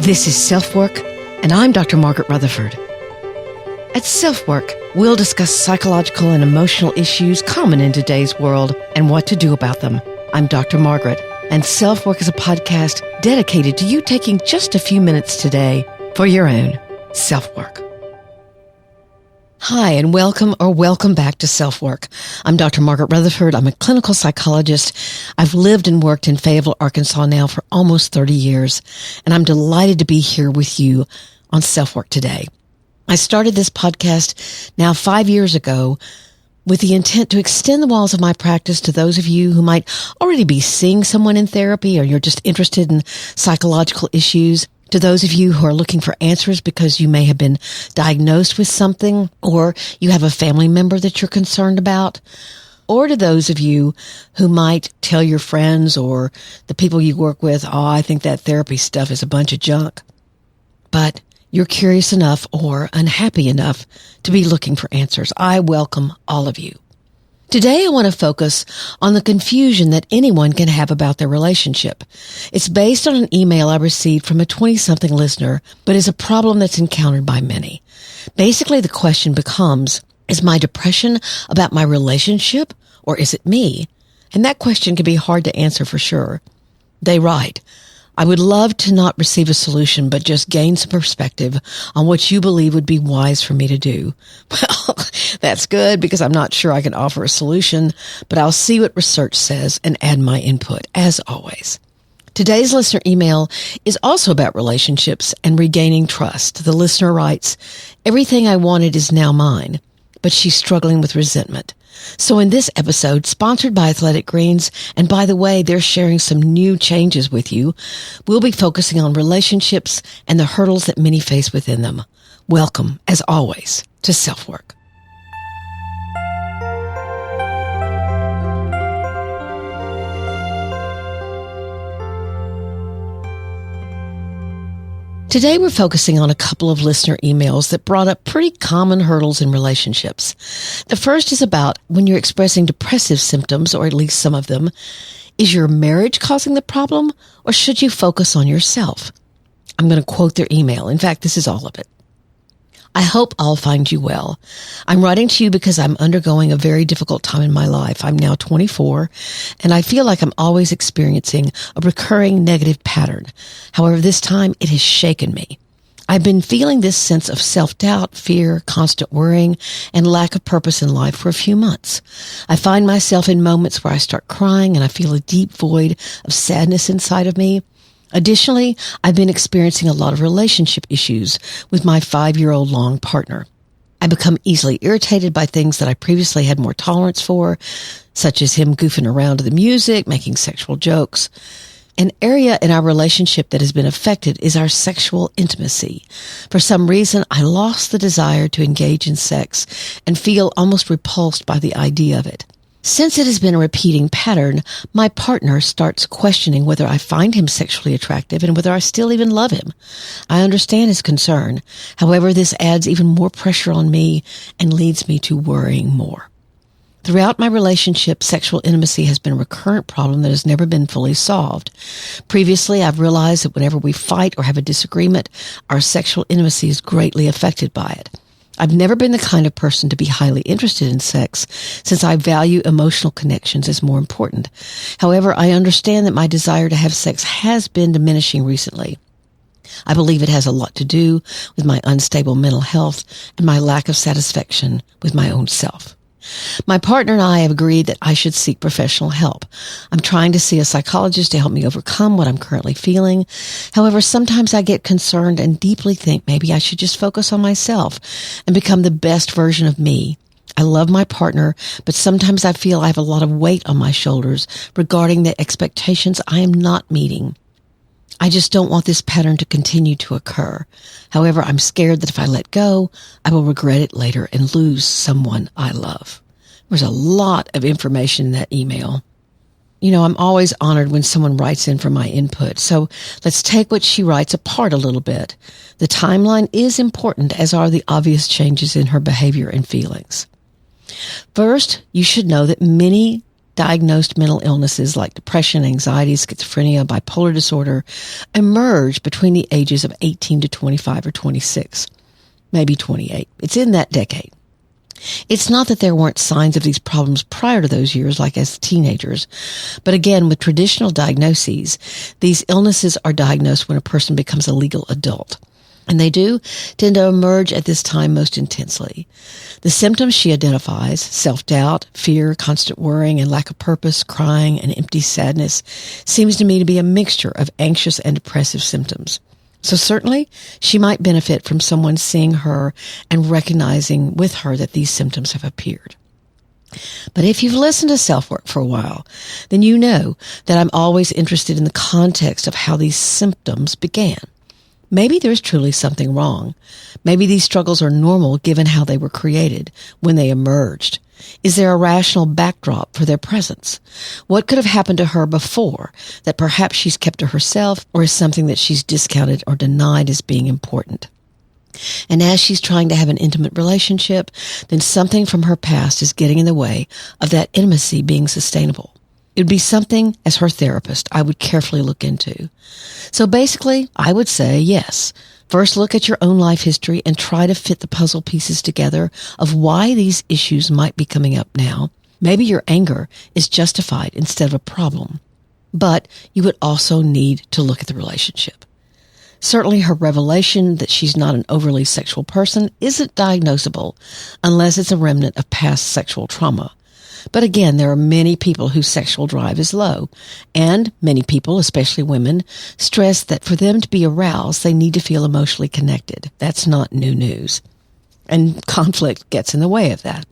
This is SelfWork, and I'm Dr. Margaret Rutherford. At SelfWork, we'll discuss psychological and emotional issues common in today's world and what to do about them. I'm Dr. Margaret, and SelfWork is a podcast dedicated to you taking just a few minutes today for your own self-work. Hi, and welcome back to SelfWork. I'm Dr. Margaret Rutherford. I'm a clinical psychologist. I've lived and worked in Fayetteville, Arkansas now for almost 30 years, and I'm delighted to be here with you on SelfWork today. I started this podcast now 5 years ago with the intent to extend the walls of my practice to those of you who might already be seeing someone in therapy, or you're just interested in psychological issues, to those of you who are looking for answers because you may have been diagnosed with something, or you have a family member that you're concerned about, or to those of you who might tell your friends or the people you work with, oh, I think that therapy stuff is a bunch of junk. But you're curious enough or unhappy enough to be looking for answers. I welcome all of you. Today, I want to focus on the confusion that anyone can have about their relationship. It's based on an email I received from a 20-something listener, but is a problem that's encountered by many. Basically, the question becomes, is my depression about my relationship, or is it me? And that question can be hard to answer for sure. They write, I would love to not receive a solution, but just gain some perspective on what you believe would be wise for me to do. Well, that's good because I'm not sure I can offer a solution, but I'll see what research says and add my input, as always. Today's listener email is also about relationships and regaining trust. The listener writes, everything I wanted is now mine, but she's struggling with resentment. So in this episode, sponsored by Athletic Greens, and by the way, they're sharing some new changes with you, we'll be focusing on relationships and the hurdles that many face within them. Welcome, as always, to SelfWork. Today, we're focusing on a couple of listener emails that brought up pretty common hurdles in relationships. The first is about when you're expressing depressive symptoms, or at least some of them. Is your marriage causing the problem, or should you focus on yourself? I'm going to quote their email. In fact, this is all of it. I hope I'll find you well. I'm writing to you because I'm undergoing a very difficult time in my life. I'm now 24, and I feel like I'm always experiencing a recurring negative pattern. However, this time it has shaken me. I've been feeling this sense of self-doubt, fear, constant worrying, and lack of purpose in life for a few months. I find myself in moments where I start crying and I feel a deep void of sadness inside of me. Additionally, I've been experiencing a lot of relationship issues with my 5-year-old long partner. I become easily irritated by things that I previously had more tolerance for, such as him goofing around to the music, making sexual jokes. An area in our relationship that has been affected is our sexual intimacy. For some reason, I lost the desire to engage in sex and feel almost repulsed by the idea of it. Since it has been a repeating pattern, my partner starts questioning whether I find him sexually attractive and whether I still even love him. I understand his concern. However, this adds even more pressure on me and leads me to worrying more. Throughout my relationship, sexual intimacy has been a recurrent problem that has never been fully solved. Previously, I've realized that whenever we fight or have a disagreement, our sexual intimacy is greatly affected by it. I've never been the kind of person to be highly interested in sex, since I value emotional connections as more important. However, I understand that my desire to have sex has been diminishing recently. I believe it has a lot to do with my unstable mental health and my lack of satisfaction with my own self. My partner and I have agreed that I should seek professional help. I'm trying to see a psychologist to help me overcome what I'm currently feeling. However, sometimes I get concerned and deeply think maybe I should just focus on myself and become the best version of me. I love my partner, but sometimes I feel I have a lot of weight on my shoulders regarding the expectations I am not meeting. I just don't want this pattern to continue to occur. However, I'm scared that if I let go, I will regret it later and lose someone I love. There's a lot of information in that email. You know, I'm always honored when someone writes in for my input. So let's take what she writes apart a little bit. The timeline is important, as are the obvious changes in her behavior and feelings. First, you should know that many diagnosed mental illnesses like depression, anxiety, schizophrenia, bipolar disorder emerge between the ages of 18 to 25 or 26, maybe 28. It's in that decade. It's not that there weren't signs of these problems prior to those years, like as teenagers. But again, with traditional diagnoses, these illnesses are diagnosed when a person becomes a legal adult. And they do tend to emerge at this time most intensely. The symptoms she identifies, self-doubt, fear, constant worrying, and lack of purpose, crying, and empty sadness, seems to me to be a mixture of anxious and depressive symptoms. So certainly, she might benefit from someone seeing her and recognizing with her that these symptoms have appeared. But if you've listened to SelfWork for a while, then you know that I'm always interested in the context of how these symptoms began. Maybe there's truly something wrong. Maybe these struggles are normal given how they were created when they emerged. Is there a rational backdrop for their presence? What could have happened to her before that perhaps she's kept to herself or is something that she's discounted or denied as being important? And as she's trying to have an intimate relationship, then something from her past is getting in the way of that intimacy being sustainable. It would be something, as her therapist, I would carefully look into. So basically, I would say yes. First, look at your own life history and try to fit the puzzle pieces together of why these issues might be coming up now. Maybe your anger is justified instead of a problem. But you would also need to look at the relationship. Certainly, her revelation that she's not an overly sexual person isn't diagnosable unless it's a remnant of past sexual trauma. But again, there are many people whose sexual drive is low, and many people, especially women, stress that for them to be aroused, they need to feel emotionally connected. That's not new news. And conflict gets in the way of that.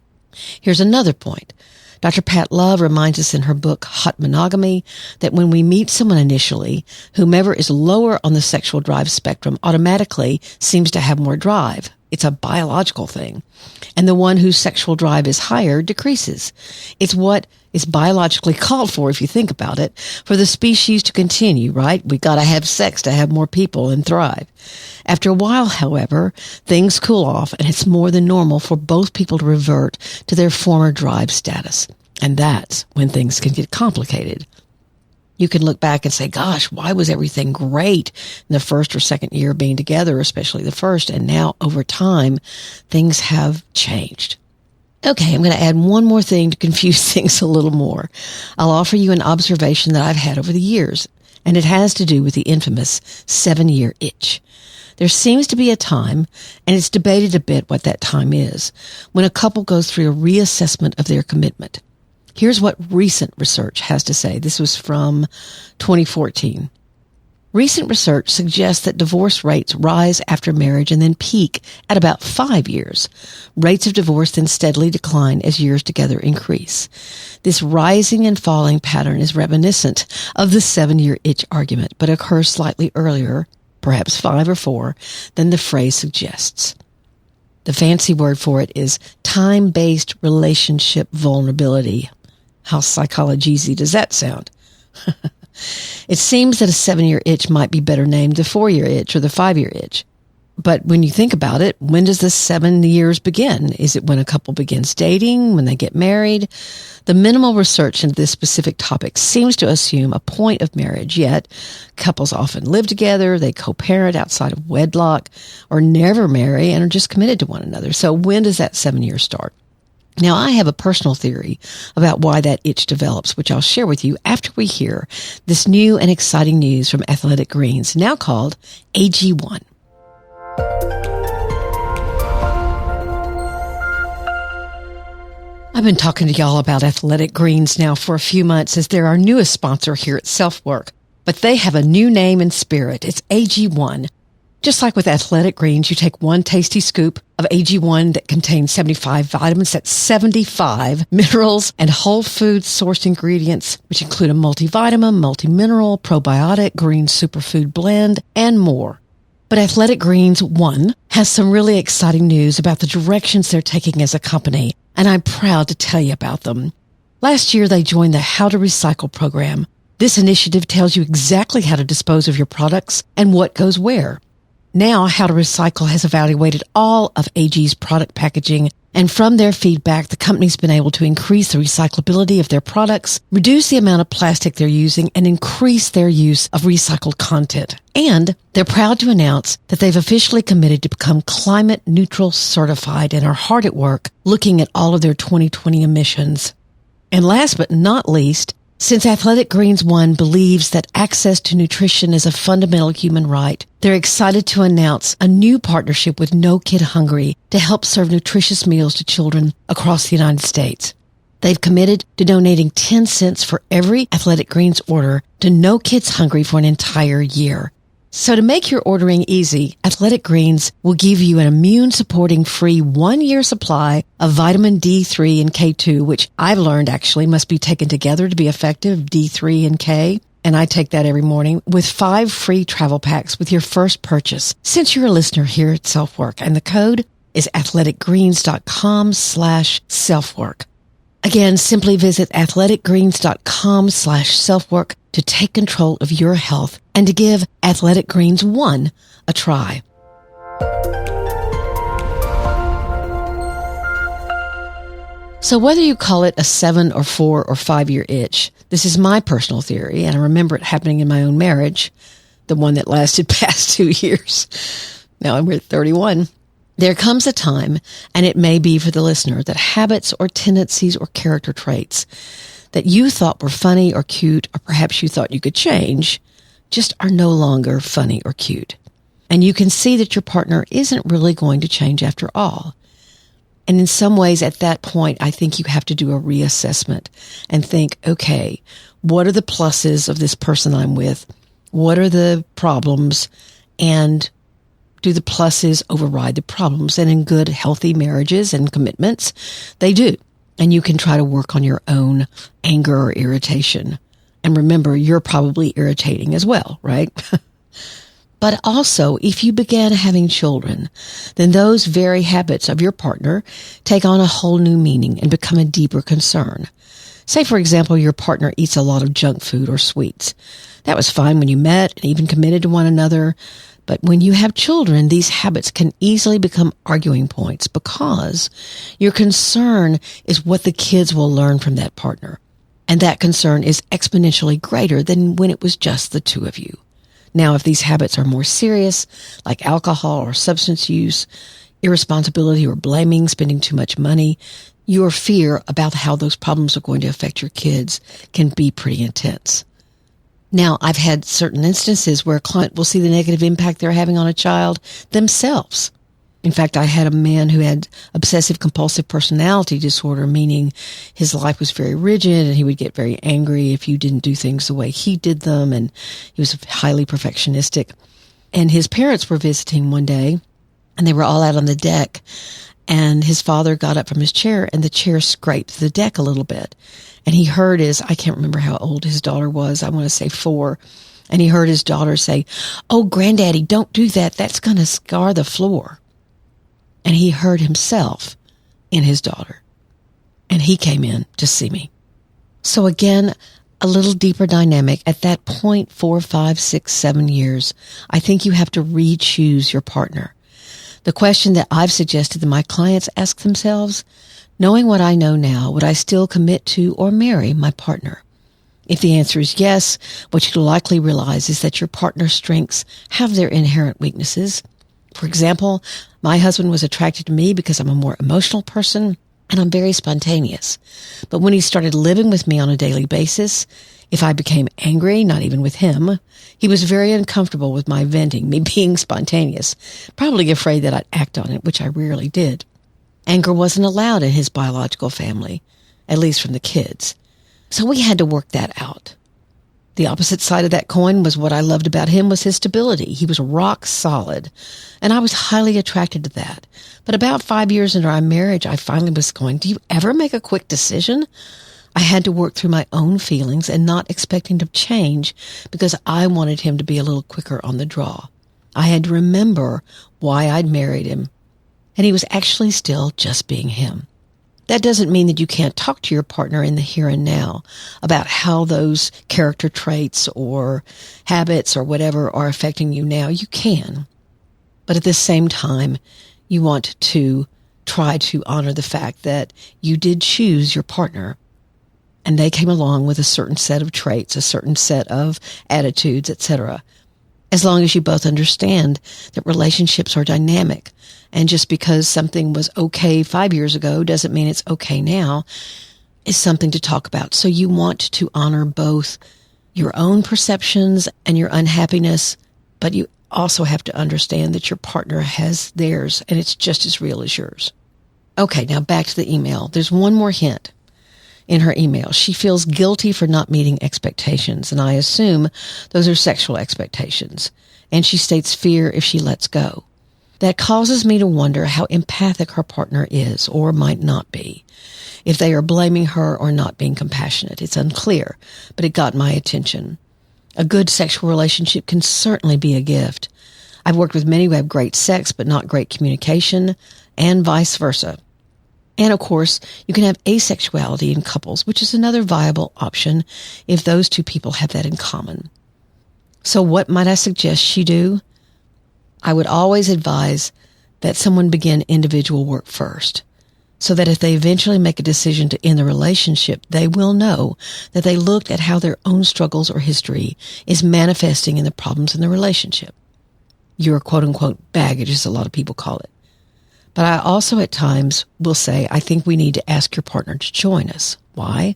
Here's another point. Dr. Pat Love reminds us in her book, Hot Monogamy, that when we meet someone initially, whomever is lower on the sexual drive spectrum automatically seems to have more drive. It's a biological thing. And the one whose sexual drive is higher decreases. It's what is biologically called for, if you think about it, for the species to continue, right? We got to have sex to have more people and thrive. After a while, however, things cool off and it's more than normal for both people to revert to their former drive status. And that's when things can get complicated. You can look back and say, gosh, why was everything great in the first or second year of being together, especially the first, and now over time, things have changed. Okay, I'm going to add one more thing to confuse things a little more. I'll offer you an observation that I've had over the years, and it has to do with the infamous 7-year itch. There seems to be a time, and it's debated a bit what that time is, when a couple goes through a reassessment of their commitment. Here's what recent research has to say. This was from 2014. Recent research suggests that divorce rates rise after marriage and then peak at about 5 years. Rates of divorce then steadily decline as years together increase. This rising and falling pattern is reminiscent of the 7-year itch argument, but occurs slightly earlier, perhaps 5 or 4, than the phrase suggests. The fancy word for it is time-based relationship vulnerability. How psychology-y does that sound? It seems that a 7-year itch might be better named the 4-year itch or the 5-year itch. But when you think about it, when does the 7 years begin? Is it when a couple begins dating, when they get married? The minimal research into this specific topic seems to assume a point of marriage, yet couples often live together, they co-parent outside of wedlock, or never marry and are just committed to one another. So when does that 7 years start? Now, I have a personal theory about why that itch develops, which I'll share with you after we hear this new and exciting news from Athletic Greens, now called AG1. I've been talking to y'all about Athletic Greens now for a few months as they're our newest sponsor here at SelfWork. But they have a new name and spirit. It's AG1. Just like with Athletic Greens, you take one tasty scoop of AG1 that contains 75 vitamins, that's 75 minerals and whole food sourced ingredients, which include a multivitamin, multimineral, probiotic, green superfood blend, and more. But Athletic Greens 1 has some really exciting news about the directions they're taking as a company, and I'm proud to tell you about them. Last year, they joined the How to Recycle program. This initiative tells you exactly how to dispose of your products and what goes where. Now, How to Recycle has evaluated all of AG's product packaging And from their feedback, the company's been able to increase the recyclability of their products, reduce the amount of plastic they're using, and increase their use of recycled content. And they're proud to announce that they've officially committed to become climate neutral certified and are hard at work looking at all of their 2020 emissions. And last but not least, since Athletic Greens One believes that access to nutrition is a fundamental human right, they're excited to announce a new partnership with No Kid Hungry to help serve nutritious meals to children across the United States. They've committed to donating 10 cents for every Athletic Greens order to No Kids Hungry for an entire year. So to make your ordering easy, Athletic Greens will give you an immune-supporting free 1-year supply of vitamin D3 and K2, which I've learned actually must be taken together to be effective, D3 and K. And I take that every morning with 5 free travel packs with your first purchase since you're a listener here at SelfWork. And the code is athleticgreens.com/selfwork. Again, simply visit athleticgreens.com/selfwork to take control of your health and to give Athletic Greens One a try. So whether you call it a 7 or 4 or 5 year itch, this is my personal theory, and I remember it happening in my own marriage, the one that lasted past 2 years. Now we're at 31. There comes a time, and it may be for the listener, that habits or tendencies or character traits that you thought were funny or cute, or perhaps you thought you could change, just are no longer funny or cute. And you can see that your partner isn't really going to change after all. And in some ways, at that point, I think you have to do a reassessment and think, okay, what are the pluses of this person I'm with? What are the problems? And do the pluses override the problems? And in good, healthy marriages and commitments, they do. And you can try to work on your own anger or irritation. And remember, you're probably irritating as well, right? But also, if you began having children, then those very habits of your partner take on a whole new meaning and become a deeper concern. Say, for example, your partner eats a lot of junk food or sweets. That was fine when you met and even committed to one another. But when you have children, these habits can easily become arguing points because your concern is what the kids will learn from that partner. And that concern is exponentially greater than when it was just the two of you. Now, if these habits are more serious, like alcohol or substance use, irresponsibility or blaming, spending too much money, your fear about how those problems are going to affect your kids can be pretty intense. Now, I've had certain instances where a client will see the negative impact they're having on a child themselves. In fact, I had a man who had obsessive compulsive personality disorder, meaning his life was very rigid and he would get very angry if you didn't do things the way he did them, and he was highly perfectionistic. And his parents were visiting one day, and they were all out on the deck, and his father got up from his chair, and the chair scraped the deck a little bit. And he heard I can't remember how old his daughter was, I want to say 4, and he heard his daughter say, "Oh, Granddaddy, don't do that. That's going to scar the floor." And he heard himself in his daughter. And he came in to see me. So again, a little deeper dynamic. At that point, 4, 5, 6, 7 years, I think you have to re-choose your partner. The question that I've suggested that my clients ask themselves, knowing what I know now, would I still commit to or marry my partner? If the answer is yes, what you'll likely realize is that your partner's strengths have their inherent weaknesses. For example, my husband was attracted to me because I'm a more emotional person and I'm very spontaneous. But when he started living with me on a daily basis, if I became angry, not even with him, he was very uncomfortable with my venting, me being spontaneous, probably afraid that I'd act on it, which I rarely did. Anger wasn't allowed in his biological family, at least from the kids. So we had to work that out. The opposite side of that coin was what I loved about him was his stability. He was rock solid, and I was highly attracted to that. But about 5 years into our marriage, I finally was going, do you ever make a quick decision? I had to work through my own feelings and not expecting to change because I wanted him to be a little quicker on the draw. I had to remember why I'd married him, and he was actually still just being him. That doesn't mean that you can't talk to your partner in the here and now about how those character traits or habits or whatever are affecting you now. You can. But at the same time, you want to try to honor the fact that you did choose your partner and they came along with a certain set of traits, a certain set of attitudes, etc. As long as you both understand that relationships are dynamic, and just because something was okay 5 years ago doesn't mean it's okay now, is something to talk about. So you want to honor both your own perceptions and your unhappiness, but you also have to understand that your partner has theirs, and it's just as real as yours. Okay, now back to the email. There's one more hint in her email. She feels guilty for not meeting expectations, and I assume those are sexual expectations. And she states fear if she lets go. That causes me to wonder how empathic her partner is or might not be. If they are blaming her or not being compassionate, it's unclear, but it got my attention. A good sexual relationship can certainly be a gift. I've worked with many who have great sex but not great communication, and vice versa. And of course, you can have asexuality in couples, which is another viable option if those two people have that in common. So what might I suggest she do? I would always advise that someone begin individual work first, so that if they eventually make a decision to end the relationship, they will know that they looked at how their own struggles or history is manifesting in the problems in the relationship. Your quote-unquote baggage, as a lot of people call it. But I also at times will say, I think we need to ask your partner to join us. Why?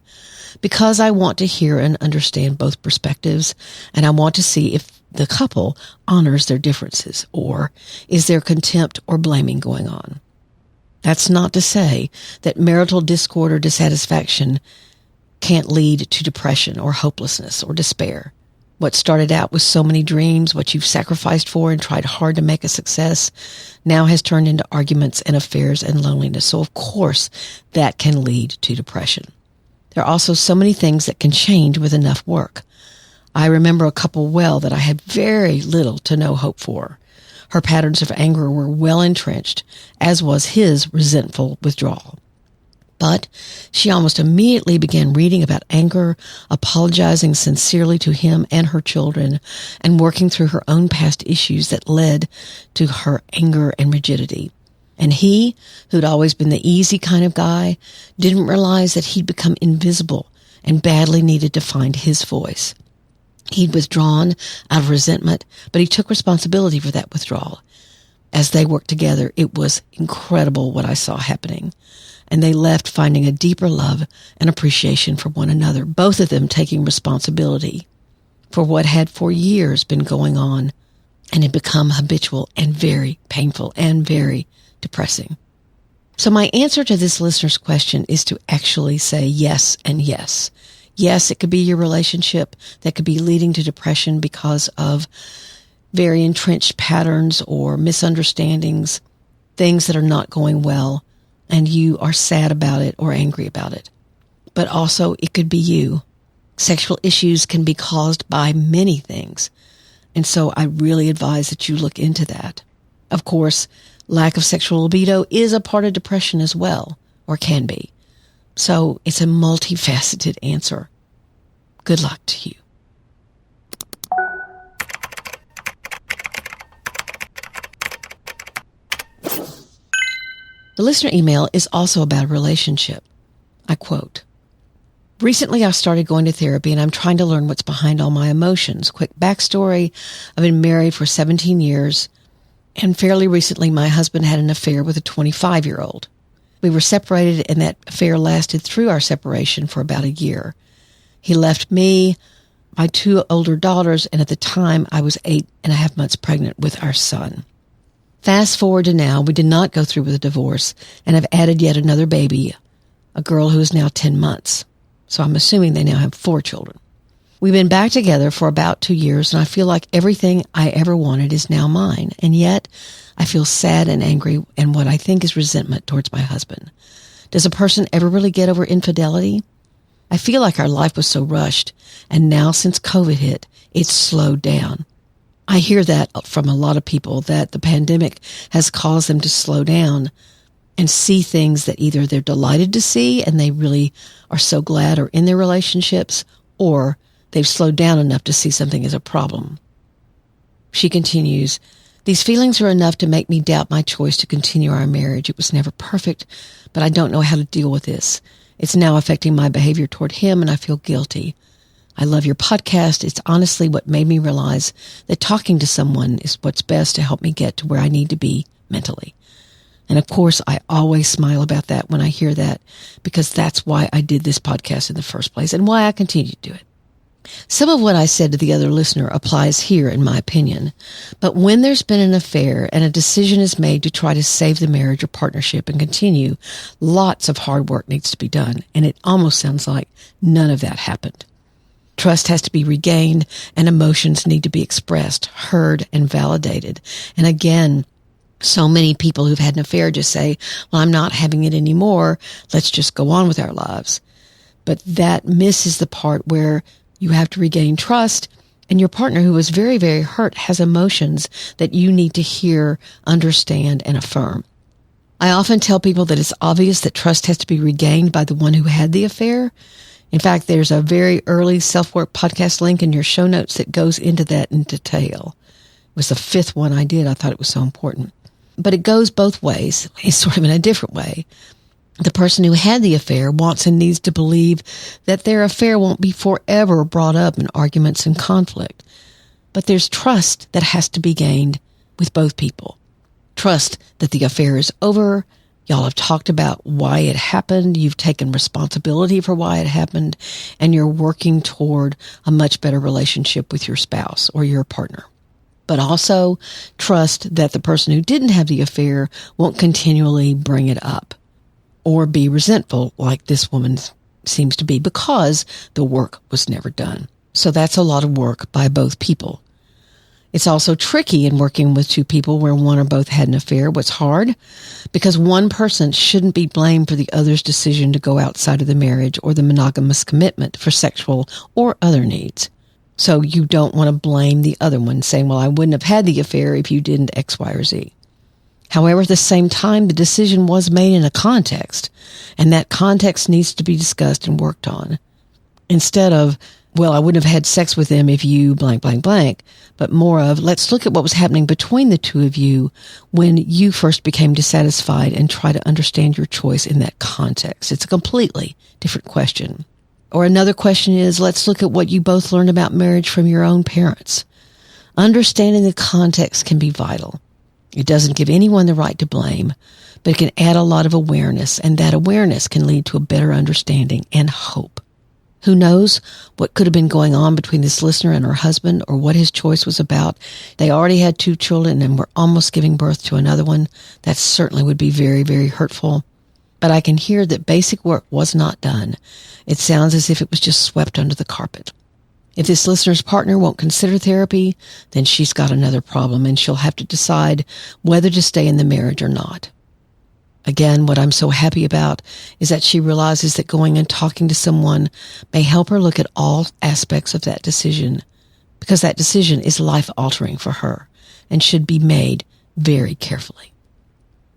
Because I want to hear and understand both perspectives, and I want to see if the couple honors their differences, or is there contempt or blaming going on. That's not to say that marital discord or dissatisfaction can't lead to depression or hopelessness or despair. What started out with so many dreams, what you've sacrificed for and tried hard to make a success, now has turned into arguments and affairs and loneliness. So of course, that can lead to depression. There are also so many things that can change with enough work. I remember a couple well that I had very little to no hope for. Her patterns of anger were well entrenched, as was his resentful withdrawal. But she almost immediately began reading about anger, apologizing sincerely to him and her children, and working through her own past issues that led to her anger and rigidity. And he, who'd always been the easy kind of guy, didn't realize that he'd become invisible and badly needed to find his voice. He'd withdrawn out of resentment, but he took responsibility for that withdrawal. As they worked together, it was incredible what I saw happening. And they left finding a deeper love and appreciation for one another, both of them taking responsibility for what had for years been going on and had become habitual and very painful and very depressing. So my answer to this listener's question is to actually say yes and yes. Yes, it could be your relationship that could be leading to depression because of very entrenched patterns or misunderstandings, things that are not going well, and you are sad about it or angry about it. But also, it could be you. Sexual issues can be caused by many things, and so I really advise that you look into that. Of course, lack of sexual libido is a part of depression as well, or can be. So it's a multifaceted answer. Good luck to you. The listener email is also about a relationship. I quote, "Recently I started going to therapy and I'm trying to learn what's behind all my emotions. Quick backstory, I've been married for 17 years and fairly recently my husband had an affair with a 25-year-old. We were separated and that affair lasted through our separation for about a year. He left me, my 2 older daughters, and at the time I was 8.5 months pregnant with our son. Fast forward to now, we did not go through with a divorce and have added yet another baby, a girl who is now 10 months. So I'm assuming they now have 4 children. We've been back together for about 2 years and I feel like everything I ever wanted is now mine. And yet I feel sad and angry and what I think is resentment towards my husband. Does a person ever really get over infidelity? I feel like our life was so rushed and now since COVID hit, it's slowed down. I hear that from a lot of people that the pandemic has caused them to slow down and see things that either they're delighted to see and they really are so glad are in their relationships, or they've slowed down enough to see something as a problem. She continues, These feelings are enough to make me doubt my choice to continue our marriage. It was never perfect, but I don't know how to deal with this. It's now affecting my behavior toward him, and I feel guilty. I love your podcast. It's honestly what made me realize that talking to someone is what's best to help me get to where I need to be mentally. And of course, I always smile about that when I hear that, because that's why I did this podcast in the first place and why I continue to do it. Some of what I said to the other listener applies here, in my opinion. But when there's been an affair and a decision is made to try to save the marriage or partnership and continue, lots of hard work needs to be done. And it almost sounds like none of that happened. Trust has to be regained, and emotions need to be expressed, heard, and validated. And again, so many people who've had an affair just say, well, I'm not having it anymore. Let's just go on with our lives. But that misses the part where you have to regain trust, and your partner, who is very, very hurt, has emotions that you need to hear, understand, and affirm. I often tell people that it's obvious that trust has to be regained by the one who had the affair. In fact, there's a very early SelfWork podcast link in your show notes that goes into that in detail. It was the 5th one I did. I thought it was so important. But it goes both ways. It's sort of in a different way. The person who had the affair wants and needs to believe that their affair won't be forever brought up in arguments and conflict. But there's trust that has to be gained with both people. Trust that the affair is over. Y'all have talked about why it happened. You've taken responsibility for why it happened, and you're working toward a much better relationship with your spouse or your partner. But also trust that the person who didn't have the affair won't continually bring it up or be resentful like this woman seems to be, because the work was never done. So that's a lot of work by both people. It's also tricky in working with two people where one or both had an affair. What's hard? Because one person shouldn't be blamed for the other's decision to go outside of the marriage or the monogamous commitment for sexual or other needs. So you don't want to blame the other one, saying, well, I wouldn't have had the affair if you didn't X, Y, or Z. However, at the same time, the decision was made in a context, and that context needs to be discussed and worked on. Instead of, well, I wouldn't have had sex with them if you blank, blank, blank, but more of, let's look at what was happening between the two of you when you first became dissatisfied and try to understand your choice in that context. It's a completely different question. Or another question is, let's look at what you both learned about marriage from your own parents. Understanding the context can be vital. It doesn't give anyone the right to blame, but it can add a lot of awareness, and that awareness can lead to a better understanding and hope. Who knows what could have been going on between this listener and her husband, or what his choice was about. They already had 2 children and were almost giving birth to another one. That certainly would be very, very hurtful. But I can hear that basic work was not done. It sounds as if it was just swept under the carpet. If this listener's partner won't consider therapy, then she's got another problem, and she'll have to decide whether to stay in the marriage or not. Again, what I'm so happy about is that she realizes that going and talking to someone may help her look at all aspects of that decision, because that decision is life-altering for her and should be made very carefully.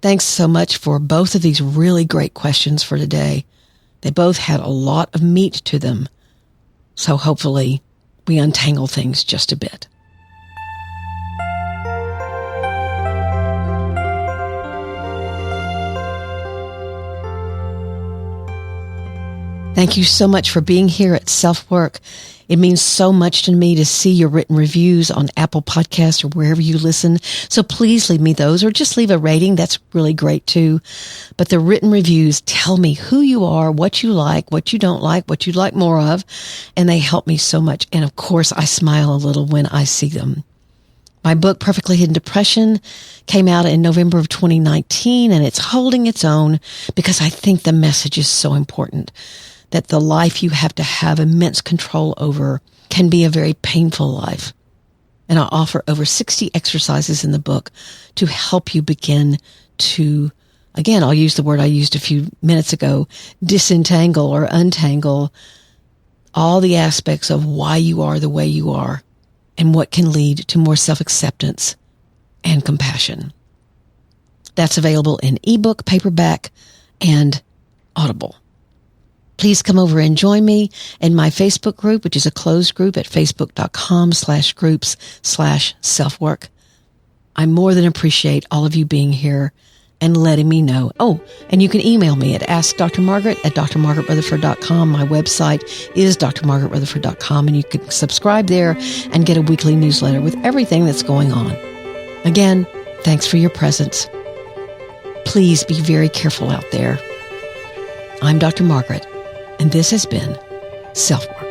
Thanks so much for both of these really great questions for today. They both had a lot of meat to them, so hopefully we untangle things just a bit. Thank you so much for being here at SelfWork. It means so much to me to see your written reviews on Apple Podcasts or wherever you listen. So please leave me those, or just leave a rating. That's really great too. But the written reviews tell me who you are, what you like, what you don't like, what you'd like more of, and they help me so much. And of course, I smile a little when I see them. My book, Perfectly Hidden Depression, came out in November of 2019, and it's holding its own because I think the message is so important, that the life you have to have immense control over can be a very painful life. And I offer over 60 exercises in the book to help you begin to, again, I'll use the word I used a few minutes ago, disentangle or untangle all the aspects of why you are the way you are and what can lead to more self-acceptance and compassion. That's available in ebook, paperback, and Audible. Please come over and join me in my Facebook group, which is a closed group at facebook.com/groups/selfwork. I more than appreciate all of you being here and letting me know. Oh, and you can email me at askdrmargaret@drmargaretrutherford.com. My website is drmargaretrutherford.com, and you can subscribe there and get a weekly newsletter with everything that's going on. Again, thanks for your presence. Please be very careful out there. I'm Dr. Margaret, and this has been SelfWork.